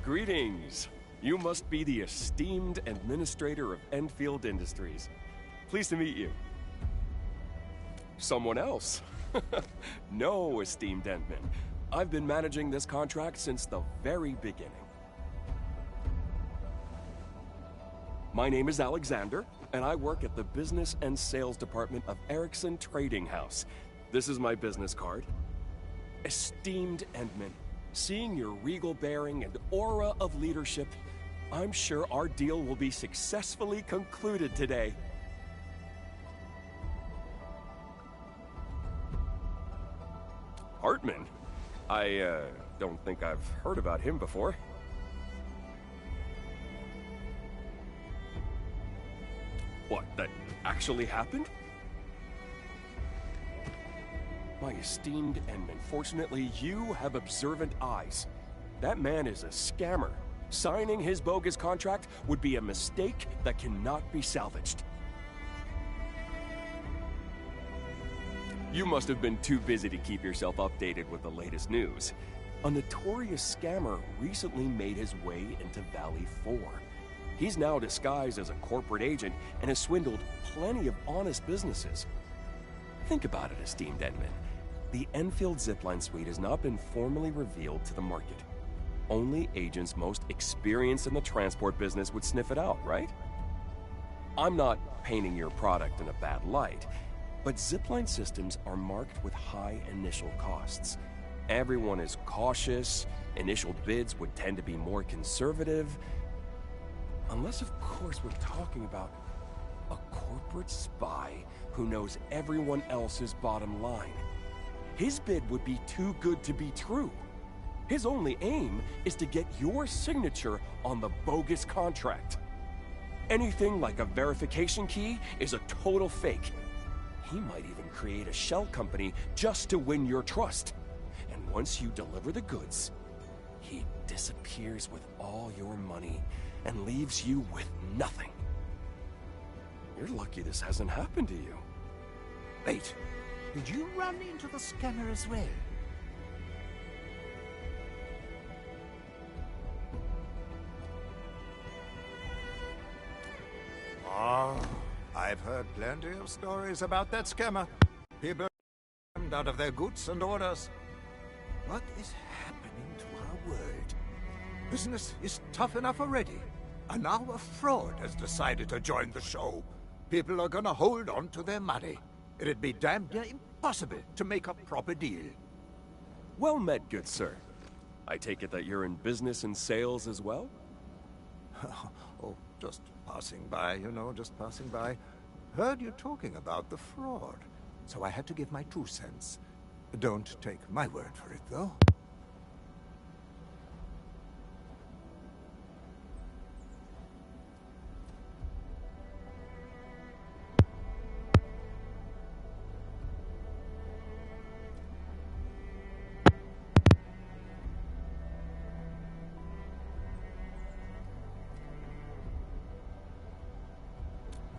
Greetings. You must be the esteemed administrator of Enfield Industries. Pleased to meet you. Someone else? No, esteemed Entman. I've been managing this contract since the very beginning. My name is Alexander, and I work at the Business and Sales Department of Erickson Trading House. This is my business card. Esteemed Entman, seeing your regal bearing and aura of leadership, I'm sure our deal will be successfully concluded today. Hartman? I don't think I've heard about him before. What, that actually happened? My esteemed Entman, fortunately you have observant eyes. That man is a scammer. Signing his bogus contract would be a mistake that cannot be salvaged. You must have been too busy to keep yourself updated with the latest news. A notorious scammer recently made his way into Valley 4. He's now disguised as a corporate agent and has swindled plenty of honest businesses. Think about it, esteemed Entman. The Enfield Zipline Suite has not been formally revealed to the market. Only agents most experienced in the transport business would sniff it out, right? I'm not painting your product in a bad light, but Zipline systems are marked with high initial costs. Everyone is cautious, initial bids would tend to be more conservative, unless of course we're talking about a corporate spy who knows everyone else's bottom line. His bid would be too good to be true. His only aim is to get your signature on the bogus contract. Anything like a verification key is a total fake. He might even create a shell company just to win your trust. And once you deliver the goods, he disappears with all your money and leaves you with nothing. You're lucky this hasn't happened to you. Wait, did you run into the scammer as well? Oh, I've heard plenty of stories about that scammer. People scammed out of their goods and orders. What is happening to our world? Business is tough enough already, and now a fraud has decided to join the show. People are gonna hold on to their money. It'd be damn near impossible to make a proper deal. Well met, good sir. I take it that you're in business and sales as well? Oh, just passing by, you know, just passing by. Heard you talking about the fraud, so I had to give my 2 cents. Don't take my word for it, though.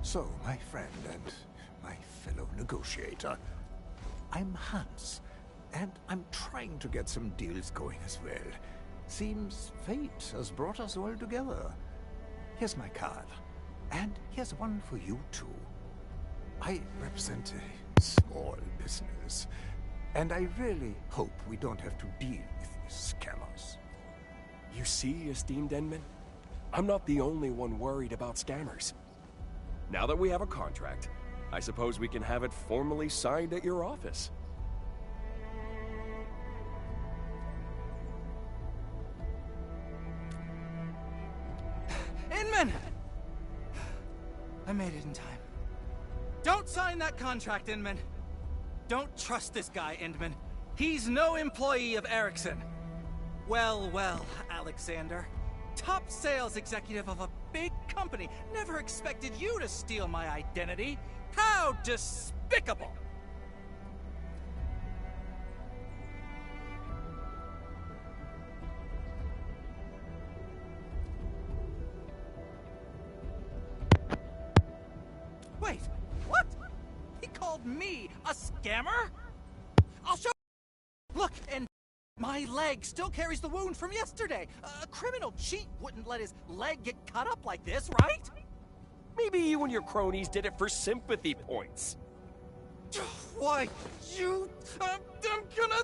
So, my friend and my fellow negotiator, I'm Hans, and I'm trying to get some deals going as well. Seems fate has brought us all together. Here's my card. And here's one for you, too. I represent a small business, and I really hope we don't have to deal with these scammers. You see, esteemed Enman? I'm not the only one worried about scammers. Now that we have a contract, I suppose we can have it formally signed at your office. Inman! I made it in time. Don't sign that contract, Inman. Don't trust this guy, Inman. He's no employee of Ericsson. Well, well, Alexander. Top sales executive of a big company. Never expected you to steal my identity. How despicable! Wait, what? He called me a scammer? I'll show. Look, and my leg still carries the wound from yesterday. A criminal cheat wouldn't let his leg get cut up like this, right? Maybe you and your cronies did it for sympathy points. Why, you... I'm gonna...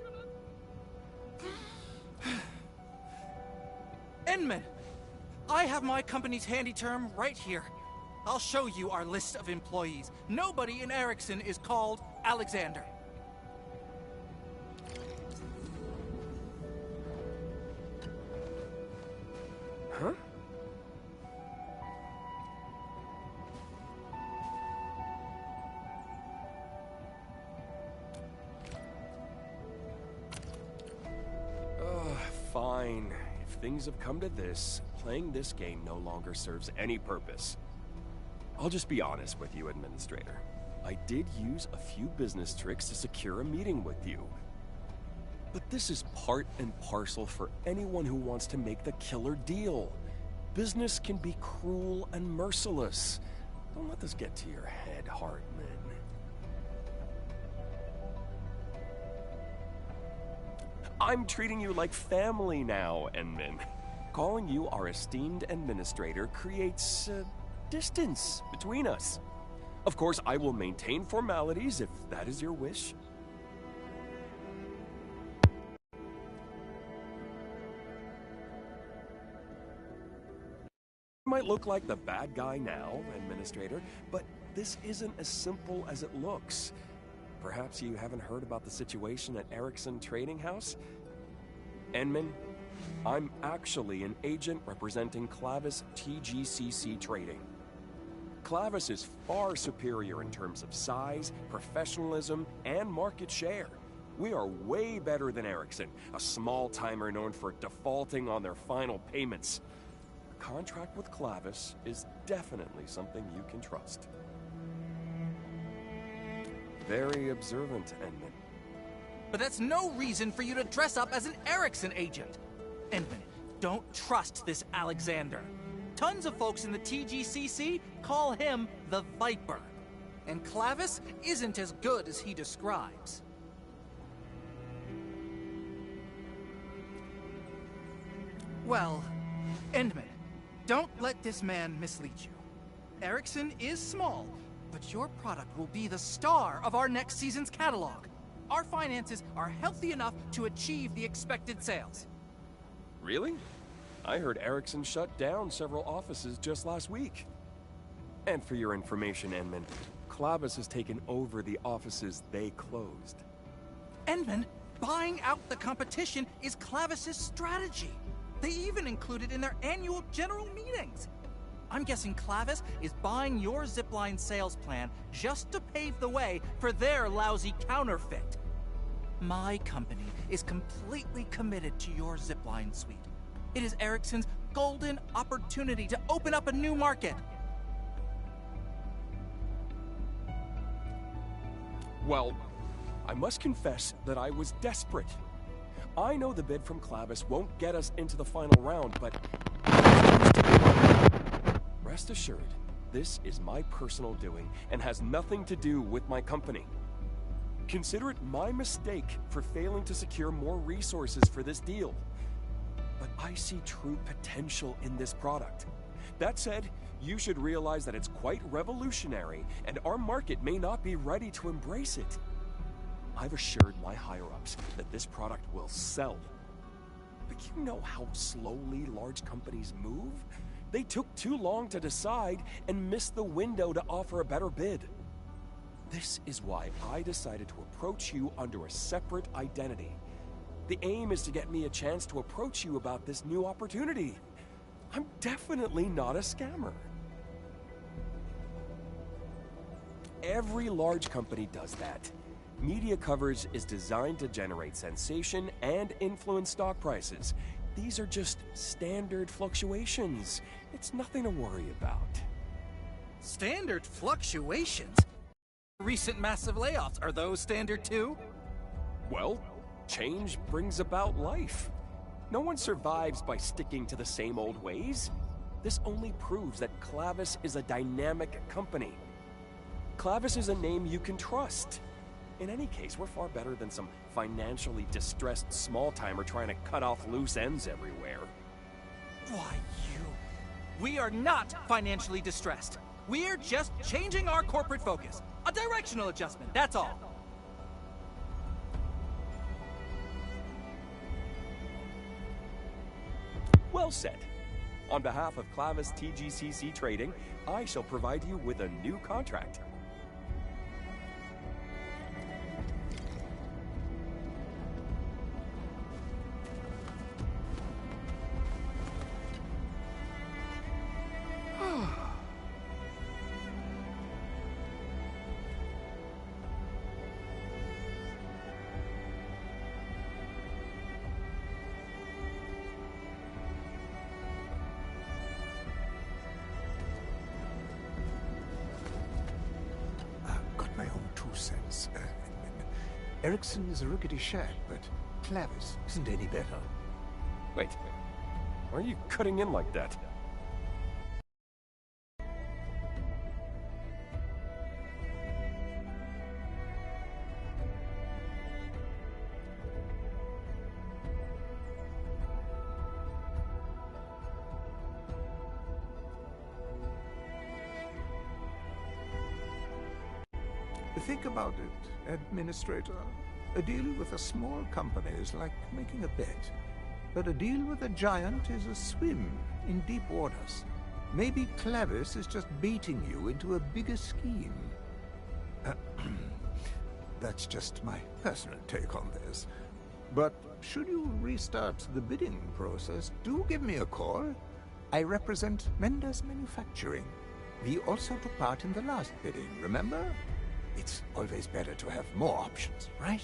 Enman, I have my company's handy term right here. I'll show you our list of employees. Nobody in Ericsson is called Alexander. Huh? Fine. If things have come to this, playing this game no longer serves any purpose. I'll just be honest with you, Administrator. I did use a few business tricks to secure a meeting with you. But this is part and parcel for anyone who wants to make the killer deal. Business can be cruel and merciless. Don't let this get to your head, Hartman. I'm treating you like family now, Enman. Calling you our esteemed administrator creates distance between us. Of course, I will maintain formalities if that is your wish. You might look like the bad guy now, Administrator, but this isn't as simple as it looks. Perhaps you haven't heard about the situation at Ericsson Trading House? Enman, I'm actually an agent representing Clavis TGCC Trading. Clavis is far superior in terms of size, professionalism, and market share. We are way better than Ericsson, a small-timer known for defaulting on their final payments. A contract with Clavis is definitely something you can trust. Very observant, Enman. But that's no reason for you to dress up as an Ericsson agent. Enman, don't trust this Alexander. Tons of folks in the TGCC call him the Viper. And Clavis isn't as good as he describes. Well, Endman, don't let this man mislead you. Ericsson is small, but your product will be the star of our next season's catalog. Our finances are healthy enough to achieve the expected sales. Really? I heard Ericsson shut down several offices just last week. And for your information, Enman, Clavis has taken over the offices they closed. Enman, buying out the competition is Clavis's strategy. They even include it in their annual general meetings. I'm guessing Clavis is buying your zipline sales plan just to pave the way for their lousy counterfeit. My company is completely committed to your zipline suite. It is Ericsson's golden opportunity to open up a new market. Well, I must confess that I was desperate. I know the bid from Clavis won't get us into the final round, but rest assured, this is my personal doing and has nothing to do with my company. Consider it my mistake for failing to secure more resources for this deal. But I see true potential in this product. That said, you should realize that it's quite revolutionary, and our market may not be ready to embrace it. I've assured my higher-ups that this product will sell. But you know how slowly large companies move? They took too long to decide and missed the window to offer a better bid. This is why I decided to approach you under a separate identity. The aim is to get me a chance to approach you about this new opportunity. I'm definitely not a scammer. Every large company does that. Media coverage is designed to generate sensation and influence stock prices. These are just standard fluctuations. It's nothing to worry about. Standard fluctuations? Recent massive layoffs, are those standard too? Well, change brings about life. No one survives by sticking to the same old ways. This only proves that Clavis is a dynamic company. Clavis is a name you can trust. In any case, we're far better than some financially distressed small-timer trying to cut off loose ends everywhere. Why, we are not financially distressed. We're just changing our corporate focus. A directional adjustment, that's all. Well said. On behalf of Clavis TGCC Trading, I shall provide you with a new contract. Erickson is a rickety shack, but Clavis isn't any better. Wait, why are you cutting in like that? Think about it, Administrator. A deal with a small company is like making a bet. But a deal with a giant is a swim in deep waters. Maybe Clavis is just baiting you into a bigger scheme. That's just my personal take on this. But should you restart the bidding process, do give me a call. I represent Mendes Manufacturing. We also took part in the last bidding, remember? It's always better to have more options, right?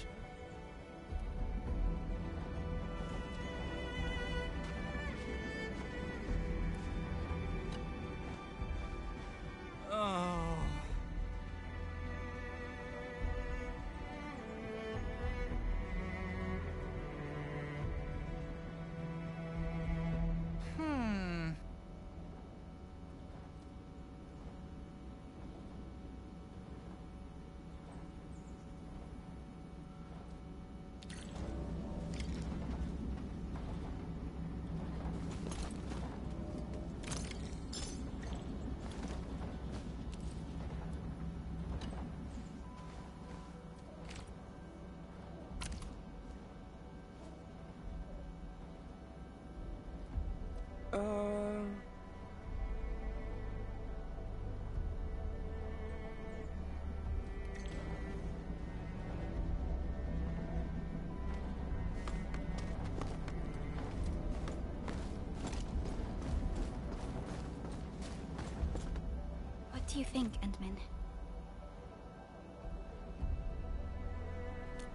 What do you think, Endman?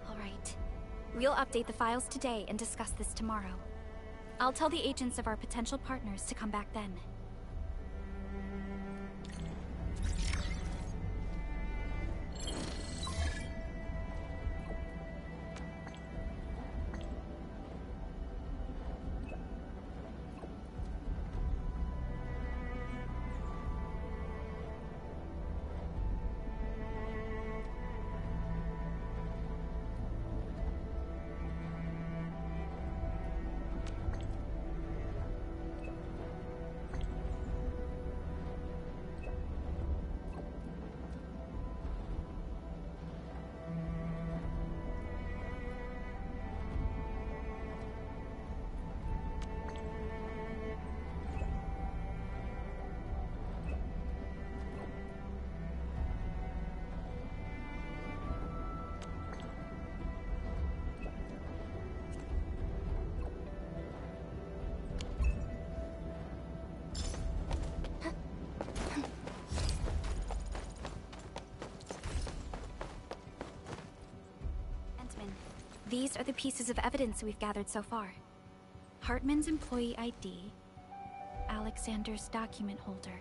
All right. We'll update the files today and discuss this tomorrow. I'll tell the agents of our potential partners to come back then. These are the pieces of evidence we've gathered so far. Hartman's employee ID, Alexander's document holder.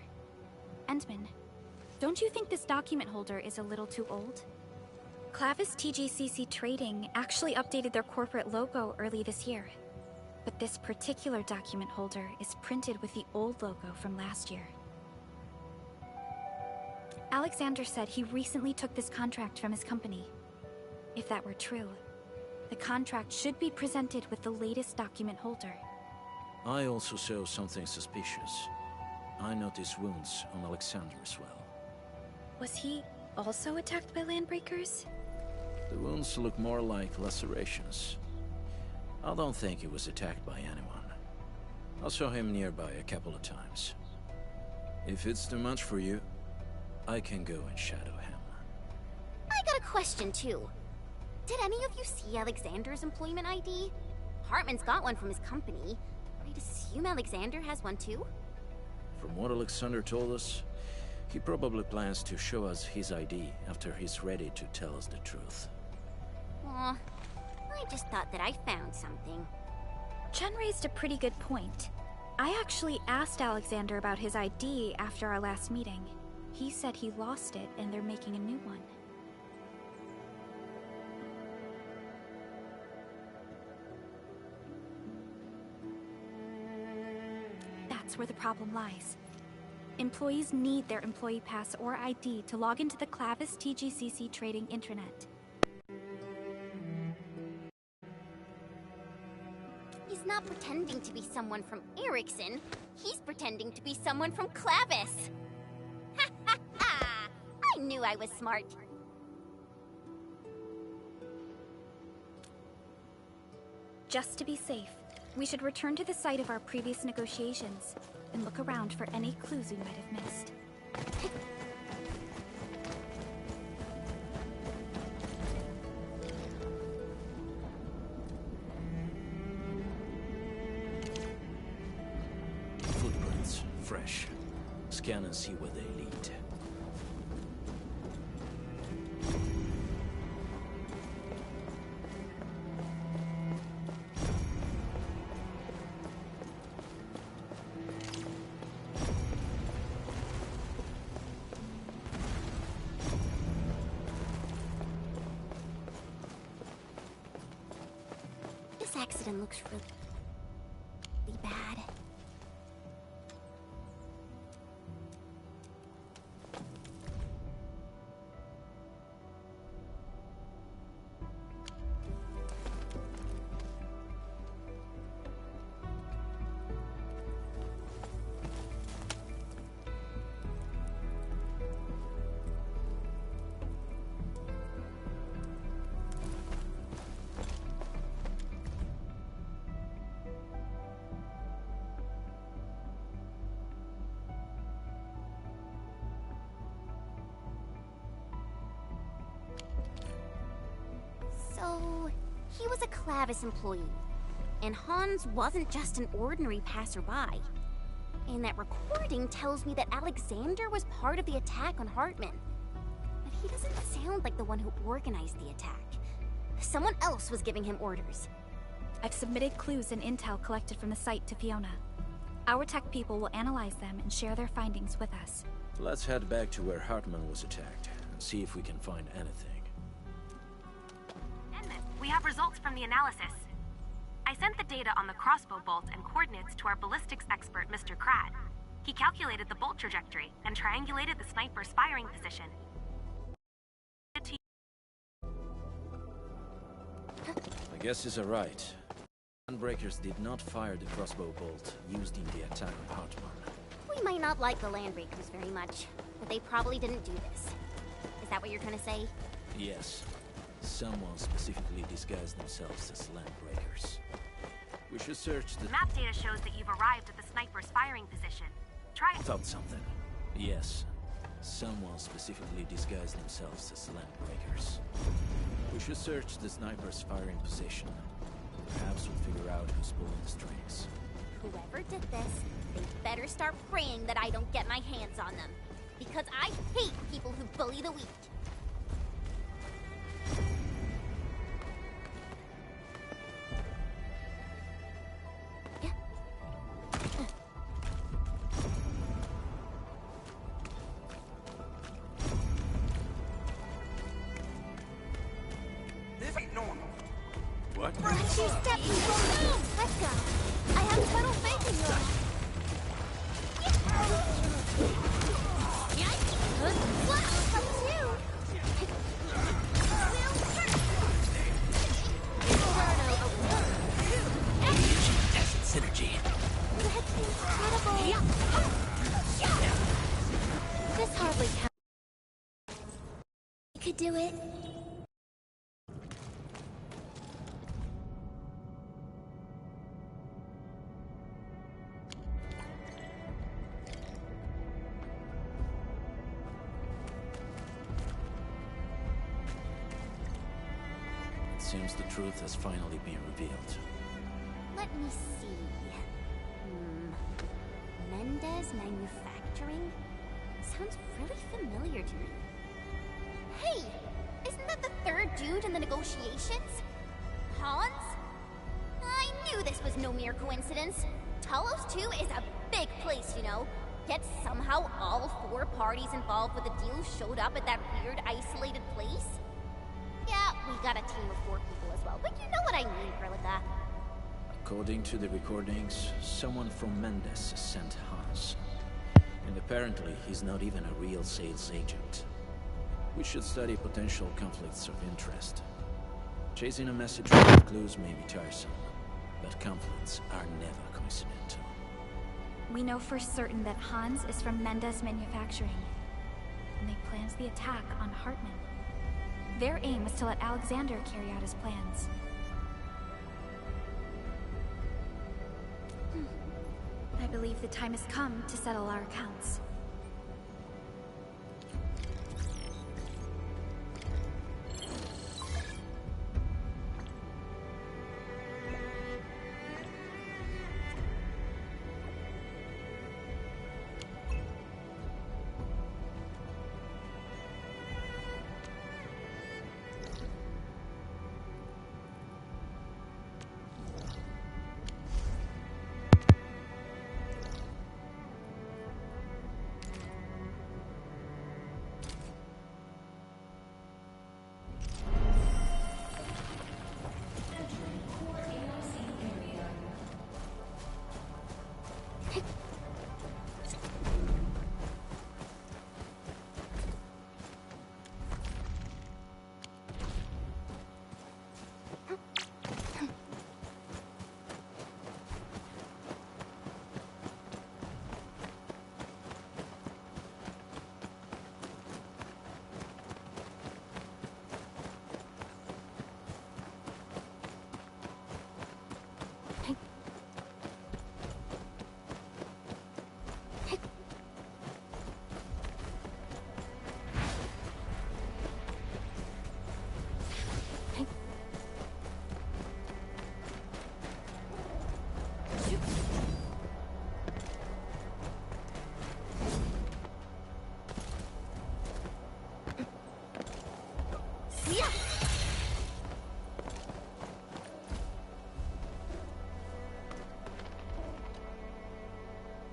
Endman, don't you think this document holder is a little too old? Clavis TGCC Trading actually updated their corporate logo early this year. But this particular document holder is printed with the old logo from last year. Alexander said he recently took this contract from his company. If that were true, the contract should be presented with the latest document holder. I also saw something suspicious. I noticed wounds on Alexander as well. Was he also attacked by landbreakers? The wounds look more like lacerations. I don't think he was attacked by anyone. I saw him nearby a couple of times. If it's too much for you, I can go and shadow him. I got a question too. Did any of you see Alexander's employment ID? Hartman's got one from his company. I'd assume Alexander has one too? From what Alexander told us, he probably plans to show us his ID after he's ready to tell us the truth. Aw, I just thought that I found something. Chen raised a pretty good point. I actually asked Alexander about his ID after our last meeting. He said he lost it and they're making a new one. That's where the problem lies. Employees need their employee pass or ID to log into the Clavis TGCC Trading intranet. He's not pretending to be someone from Ericsson. He's pretending to be someone from Clavis. Ha ha ha! I knew I was smart. Just to be safe, we should return to the site of our previous negotiations and look around for any clues we might have missed. Footprints, fresh. Scan and see where they lead. This accident looks really bad. So, he was a Clavis employee, and Hans wasn't just an ordinary passerby. And that recording tells me that Alexander was part of the attack on Hartman. But he doesn't sound like the one who organized the attack. Someone else was giving him orders. I've submitted clues and intel collected from the site to Fiona. Our tech people will analyze them and share their findings with us. Let's head back to where Hartman was attacked and see if we can find anything. We have results from the analysis. I sent the data on the crossbow bolt and coordinates to our ballistics expert, Mr. Krat. He calculated the bolt trajectory and triangulated the sniper's firing position. My guesses are right. Landbreakers did not fire the crossbow bolt used in the attack on Hartman. We might not like the Landbreakers very much, but they probably didn't do this. Is that what you're trying to say? Yes. Someone specifically disguised themselves as Landbreakers. We should search the Map data shows that you've arrived at the sniper's firing position. Try it. Thought something. Yes. Someone specifically disguised themselves as Landbreakers. We should search the sniper's firing position. Perhaps we'll figure out who's pulling the strings. Whoever did this, they better start praying that I don't get my hands on them. Because I hate people who bully the weak. What? Don't you step me. Let's go. I have total faith in you. Wow, helps you. Synergy. That's incredible. This hardly counts. You could do it. It seems the truth has finally been revealed. Let me see. Mendez Manufacturing? Sounds really familiar to me. Hey! Isn't that the third dude in the negotiations? Hans? I knew this was no mere coincidence. Talos 2 is a big place, you know. Yet somehow all 4 parties involved with the deal showed up at that weird, isolated place? Yeah, we got a team of 4 people as well, but you know what I mean, Grillica. According to the recordings, someone from Mendes sent Hans. And apparently, he's not even a real sales agent. We should study potential conflicts of interest. Chasing a message with clues may be tiresome, but conflicts are never coincidental. We know for certain that Hans is from Mendes Manufacturing, and they planned the attack on Hartman. Their aim is to let Alexander carry out his plans. I believe the time has come to settle our accounts.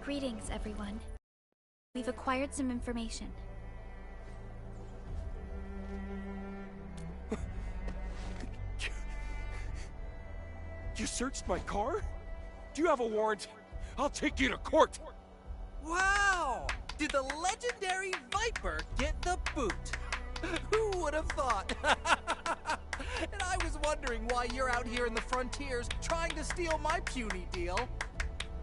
Greetings, everyone. We've acquired some information. You searched my car? Do you have a warrant? I'll take you to court! Wow! Did the legendary Viper get the boot? Who would have thought? And I was wondering why you're out here in the frontiers trying to steal my puny deal.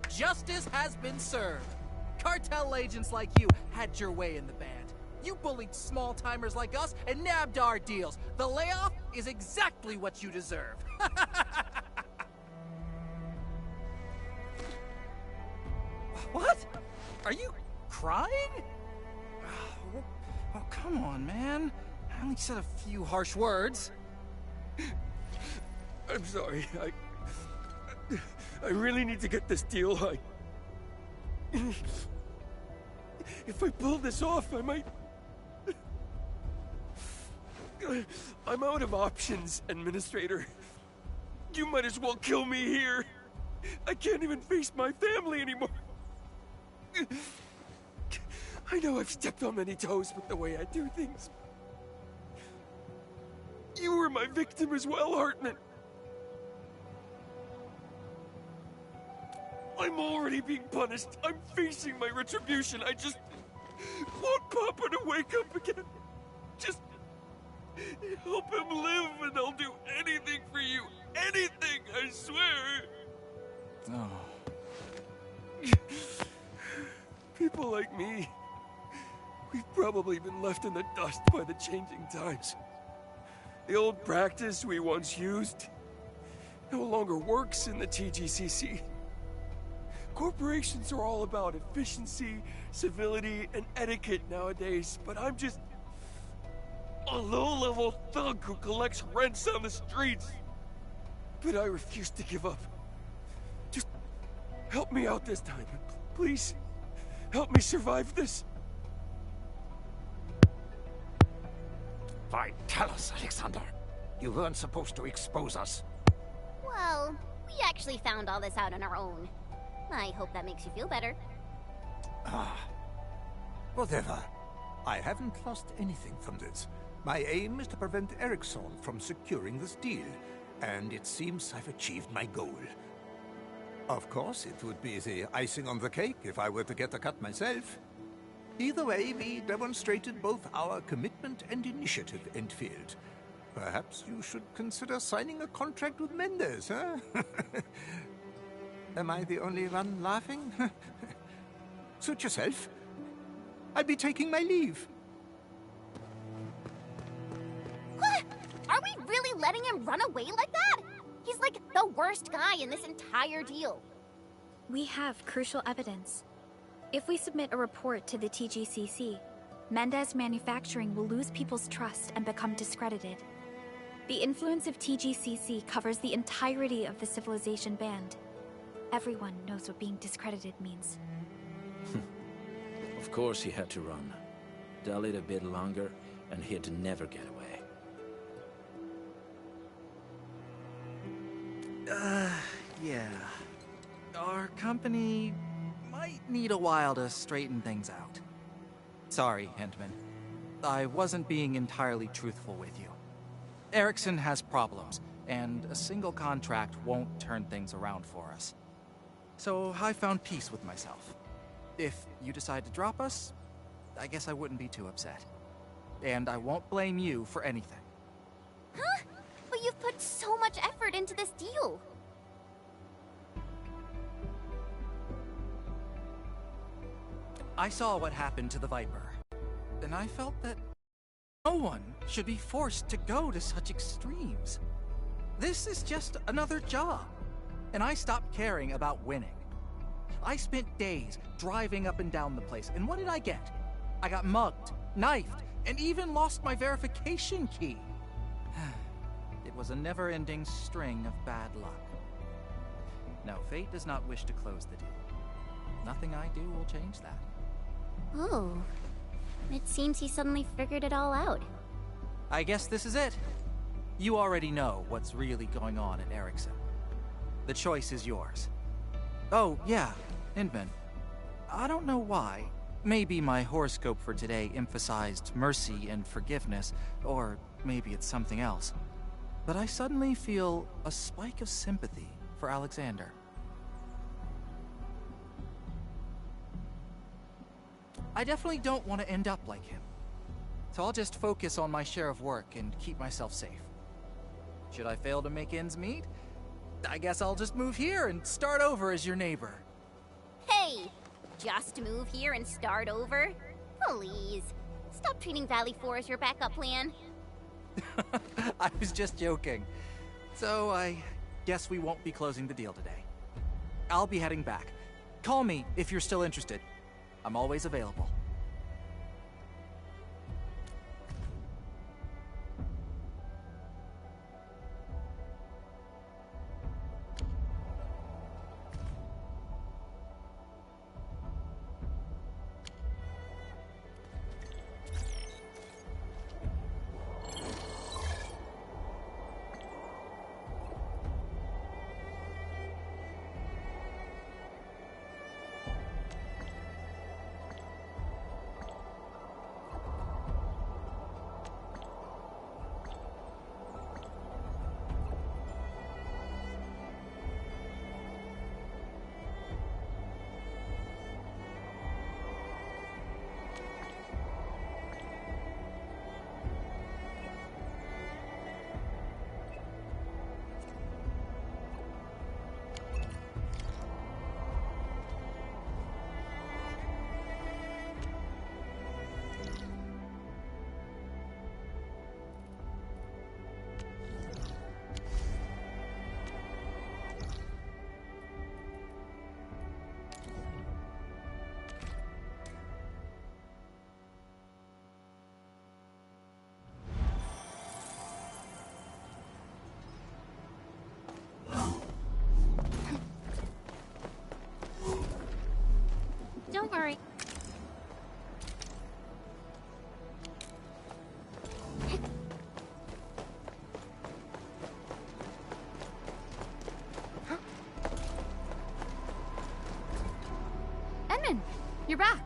Justice has been served. Cartel agents like you had your way in the band. You bullied small-timers like us and nabbed our deals. The layoff is exactly what you deserve. What? Are you crying? Oh, come on, man. I only said a few harsh words. I'm sorry, I really need to get this deal. If I pull this off, I might... I'm out of options, Administrator. You might as well kill me here. I can't even face my family anymore. I know I've stepped on many toes with the way I do things. You were my victim as well, Hartman. I'm already being punished. I'm facing my retribution. I just want Papa to wake up again. Just help him live and I'll do anything for you. Anything, I swear. Oh. People like me, we've probably been left in the dust by the changing times. The old practice we once used no longer works in the TGCC. Corporations are all about efficiency, civility, and etiquette nowadays, but I'm just a low-level thug who collects rents on the streets. But I refuse to give up. Just help me out this time, please. Help me survive this. Why, tell us, Alexander. You weren't supposed to expose us. Well, we actually found all this out on our own. I hope that makes you feel better. Whatever. I haven't lost anything from this. My aim is to prevent Eriksson from securing this deal, and it seems I've achieved my goal. Of course, it would be the icing on the cake if I were to get a cut myself. Either way, we demonstrated both our commitment and initiative, Endfield. Perhaps you should consider signing a contract with Mendes, huh? Am I the only one laughing? Suit yourself. I'll be taking my leave. What? Are we really letting him run away like that? He's like the worst guy in this entire deal. We have crucial evidence. If we submit a report to the TGCC, Mendez Manufacturing will lose people's trust and become discredited. The influence of TGCC covers the entirety of the Civilization Band. Everyone knows what being discredited means. Of course he had to run. Dallied a bit longer, and he'd never get away. Yeah. Our company might need a while to straighten things out. Sorry, Hintman. I wasn't being entirely truthful with you. Erickson has problems, and a single contract won't turn things around for us. So I found peace with myself. If you decide to drop us, I guess I wouldn't be too upset. And I won't blame you for anything. Huh? But you've put so much effort into this deal. I saw what happened to the Viper, and I felt that no one should be forced to go to such extremes. This is just another job, and I stopped caring about winning. I spent days driving up and down the place, and what did I get? I got mugged, knifed, and even lost my verification key. It was a never-ending string of bad luck. No, fate does not wish to close the deal. Nothing I do will change that. Oh. It seems he suddenly figured it all out. I guess this is it. You already know what's really going on at Erickson. The choice is yours. Oh, yeah, Inman. I don't know why. Maybe my horoscope for today emphasized mercy and forgiveness, or maybe it's something else. But I suddenly feel a spike of sympathy for Alexander. I definitely don't want to end up like him. So I'll just focus on my share of work and keep myself safe. Should I fail to make ends meet, I guess I'll just move here and start over as your neighbor. Hey! Just move here and start over? Please. Stop treating Valley 4 as your backup plan. I was just joking. So I guess we won't be closing the deal today. I'll be heading back. Call me if you're still interested. I'm always available. back.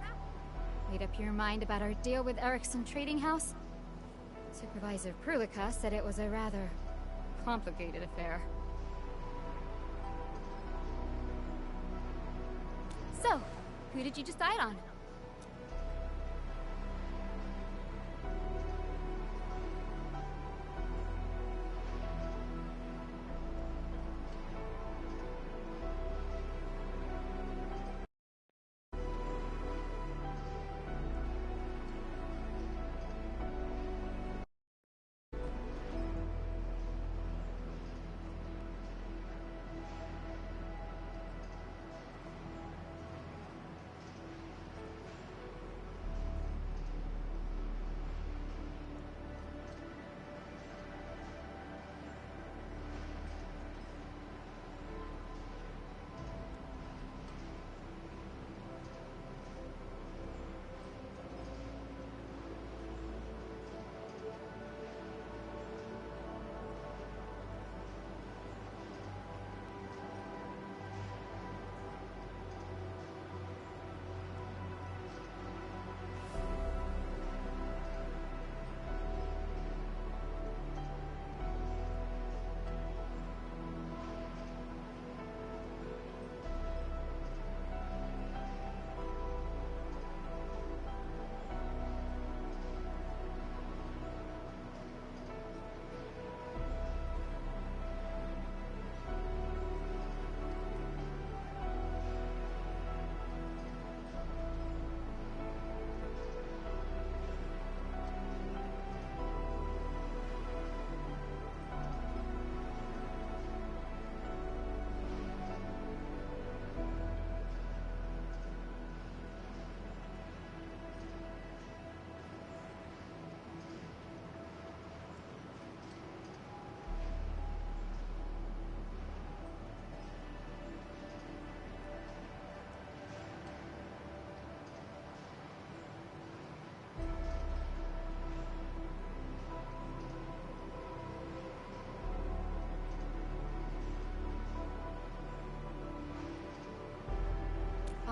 Made up your mind about our deal with Erickson Trading House? Supervisor Prulika said it was a rather complicated affair. So, who did you decide on?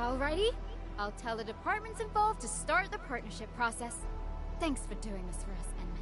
Alrighty, I'll tell the departments involved to start the partnership process. Thanks for doing this for us, Enman.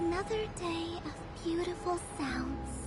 Another day of beautiful sounds.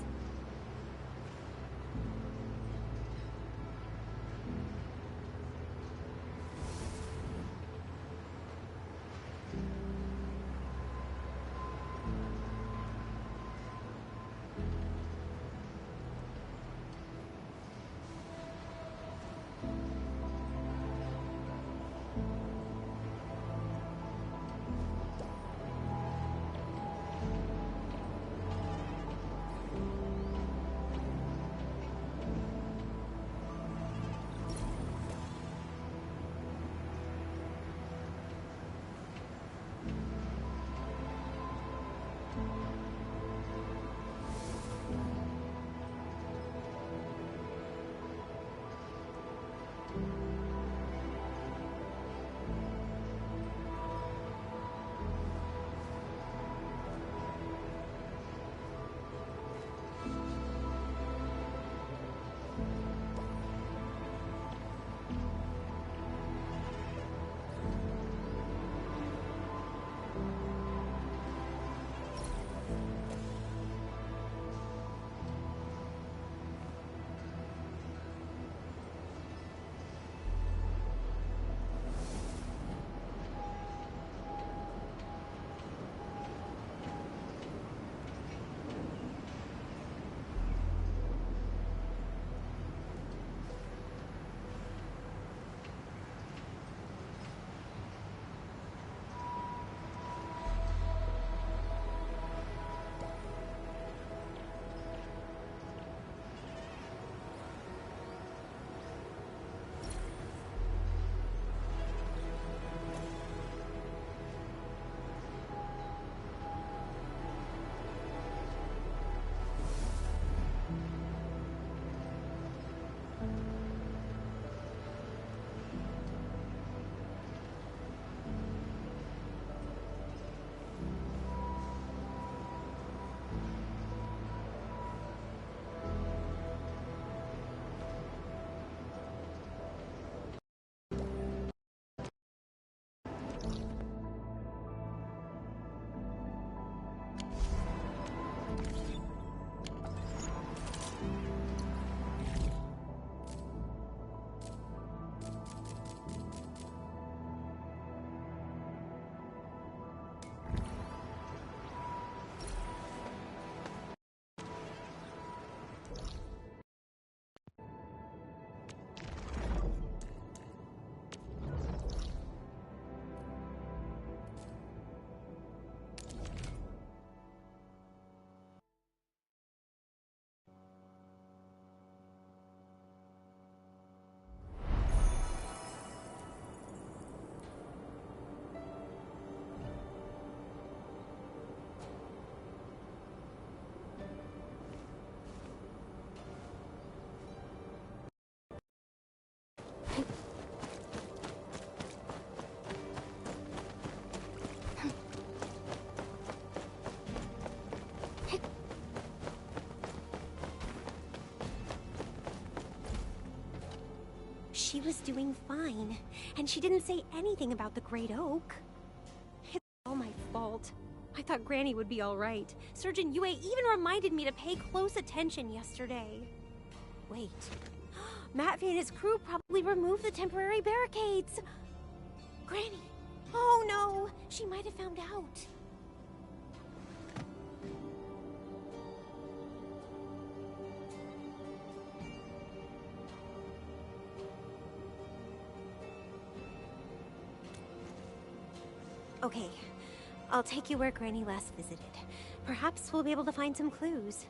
was doing fine, and she didn't say anything about the Great Oak. It's all my fault. I thought Granny would be alright. Surgeon Yue even reminded me to pay close attention yesterday. Wait. Matvey and his crew probably removed the temporary barricades. Granny! Oh no! She might have found out. Okay, I'll take you where Granny last visited. Perhaps we'll be able to find some clues.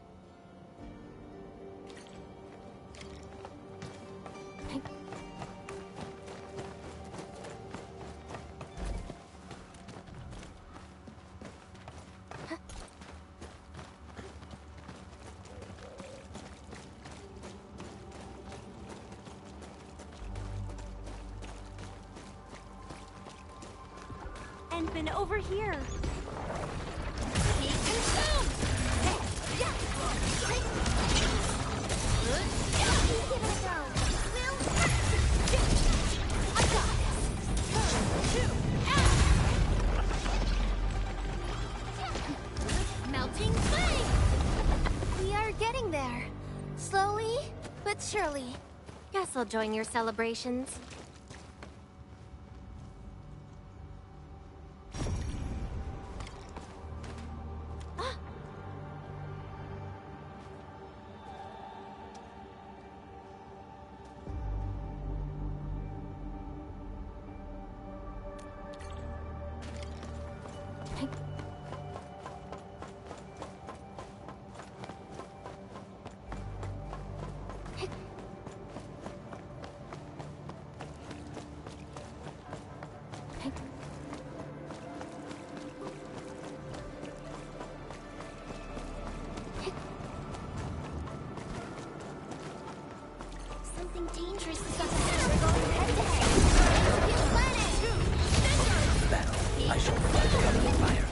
Endman, over here! Melting flame! We are getting there. Slowly, but surely. Guess I'll join your celebrations. Something dangerous is up ahead. We're going head-to-head. Battle. I shall fight the enemy fire.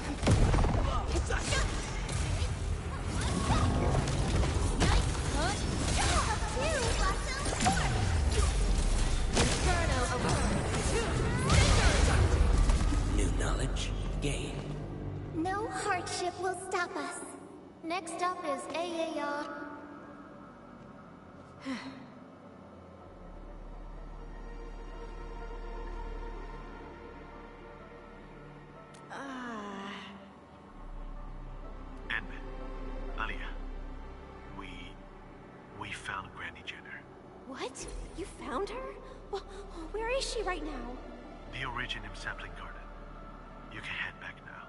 New knowledge gained. No hardship will stop us. Next up is AAR. We found Granny Jenner. What? You found her? Well, where is she right now? The Originium Sapling Garden. You can head back now.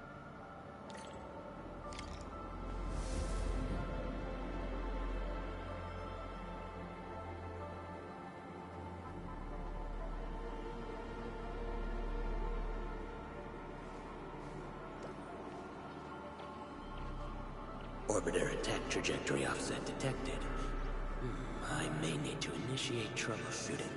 Orbiter attack trajectory offset detected. I may need to initiate troubleshooting.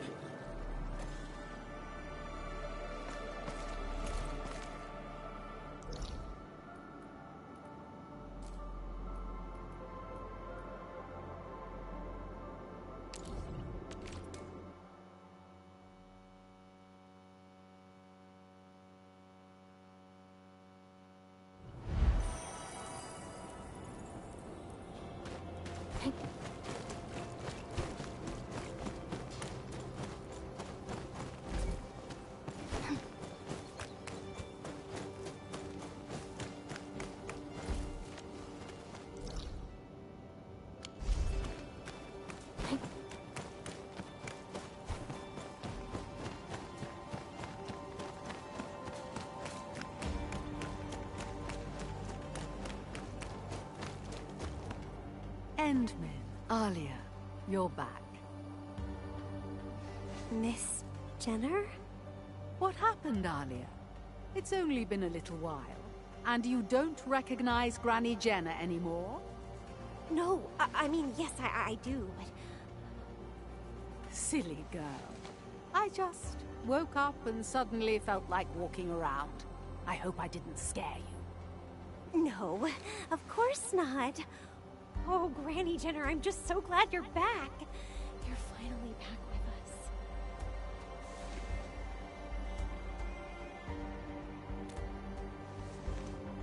Endman, Alia, you're back. Miss Jenner? What happened, Alia? It's only been a little while. And you don't recognize Granny Jenner anymore? No, I mean, yes, I do, but... Silly girl. I just woke up and suddenly felt like walking around. I hope I didn't scare you. No, of course not. Oh, Granny Jenner, I'm just so glad you're back. You're finally back with us.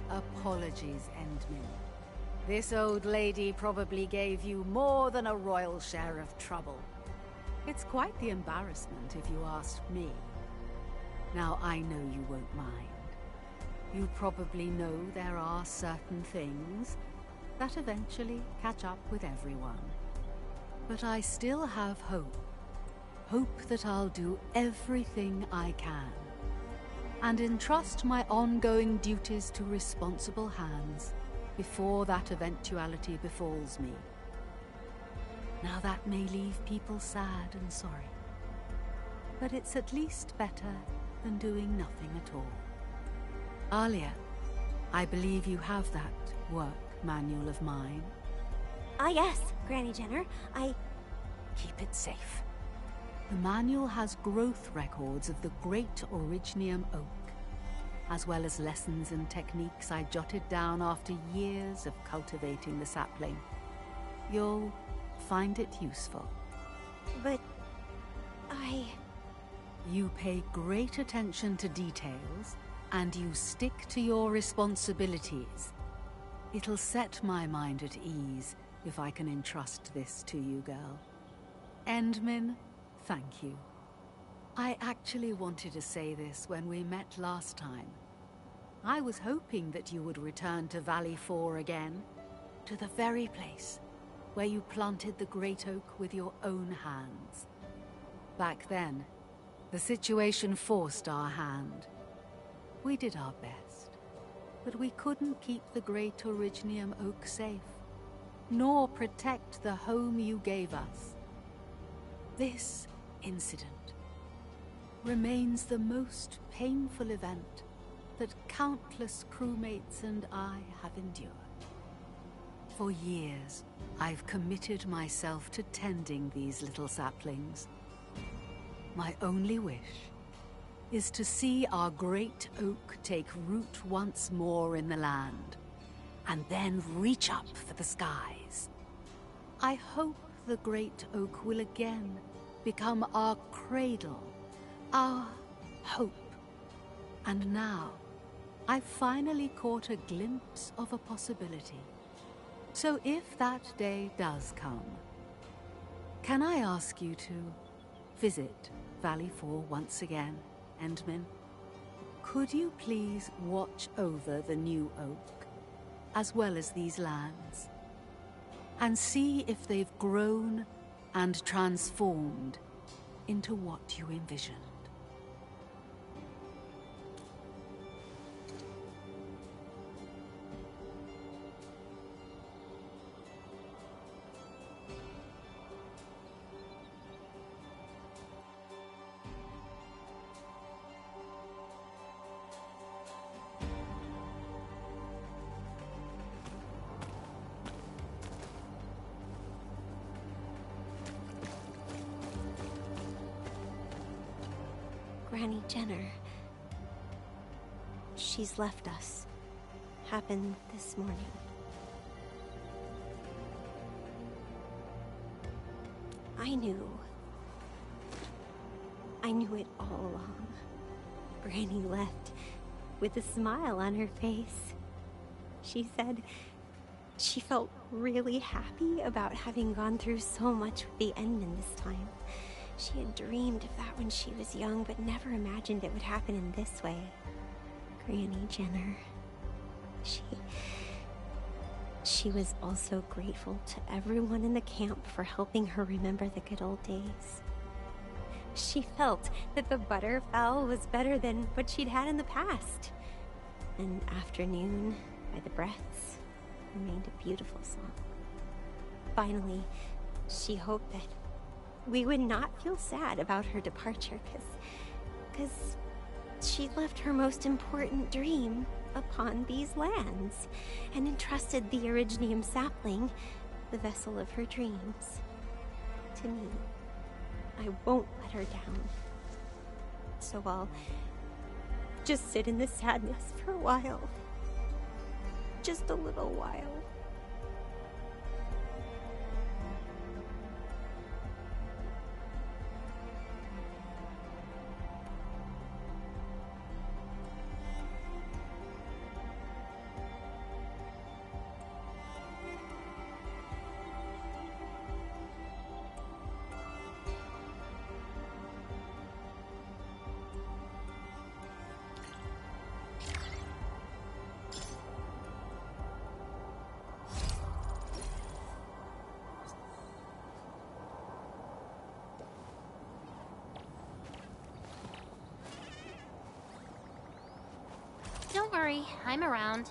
Apologies, Endmin. This old lady probably gave you more than a royal share of trouble. It's quite the embarrassment, if you ask me. Now, I know you won't mind. You probably know there are certain things that eventually catch up with everyone. But I still have hope. Hope that I'll do everything I can, and entrust my ongoing duties to responsible hands before that eventuality befalls me. Now that may leave people sad and sorry, but it's at least better than doing nothing at all. Alia, I believe you have that work manual of mine. Ah yes, Granny Jenner. Keep it safe. The manual has growth records of the great Originium oak, as well as lessons and techniques I jotted down after years of cultivating the sapling. You'll find it useful. But You pay great attention to details, and you stick to your responsibilities. It'll set my mind at ease if I can entrust this to you, girl. Endmin, thank you. I actually wanted to say this when we met last time. I was hoping that you would return to Valley 4 again, to the very place where you planted the great oak with your own hands. Back then, the situation forced our hand. We did our best, but we couldn't keep the great Originium oak safe, nor protect the home you gave us. This incident remains the most painful event that countless crewmates and I have endured. For years, I've committed myself to tending these little saplings. My only wish is to see our great oak take root once more in the land, and then reach up for the skies. I hope the great oak will again become our cradle, our hope. And now, I've finally caught a glimpse of a possibility. So if that day does come, can I ask you to visit Valley 4 once again, Endmin? Could you please watch over the new oak, as well as these lands, and see if they've grown and transformed into what you envisioned? Granny Jenner, she's left us. Happened this morning. I knew it all along. Granny left with a smile on her face. She said she felt really happy about having gone through so much with the Endmen this time. She had dreamed of that when she was young, but never imagined it would happen in this way. Granny Jenner. She was also grateful to everyone in the camp for helping her remember the good old days. She felt that the butterfowl was better than what she'd had in the past. And Afternoon, by the Breaths, remained a beautiful song. Finally, she hoped that we would not feel sad about her departure, because she left her most important dream upon these lands, and entrusted the Originium sapling, the vessel of her dreams, to me. I won't let her down. So I'll just sit in the sadness for a while. Just a little while. worry, I'm around.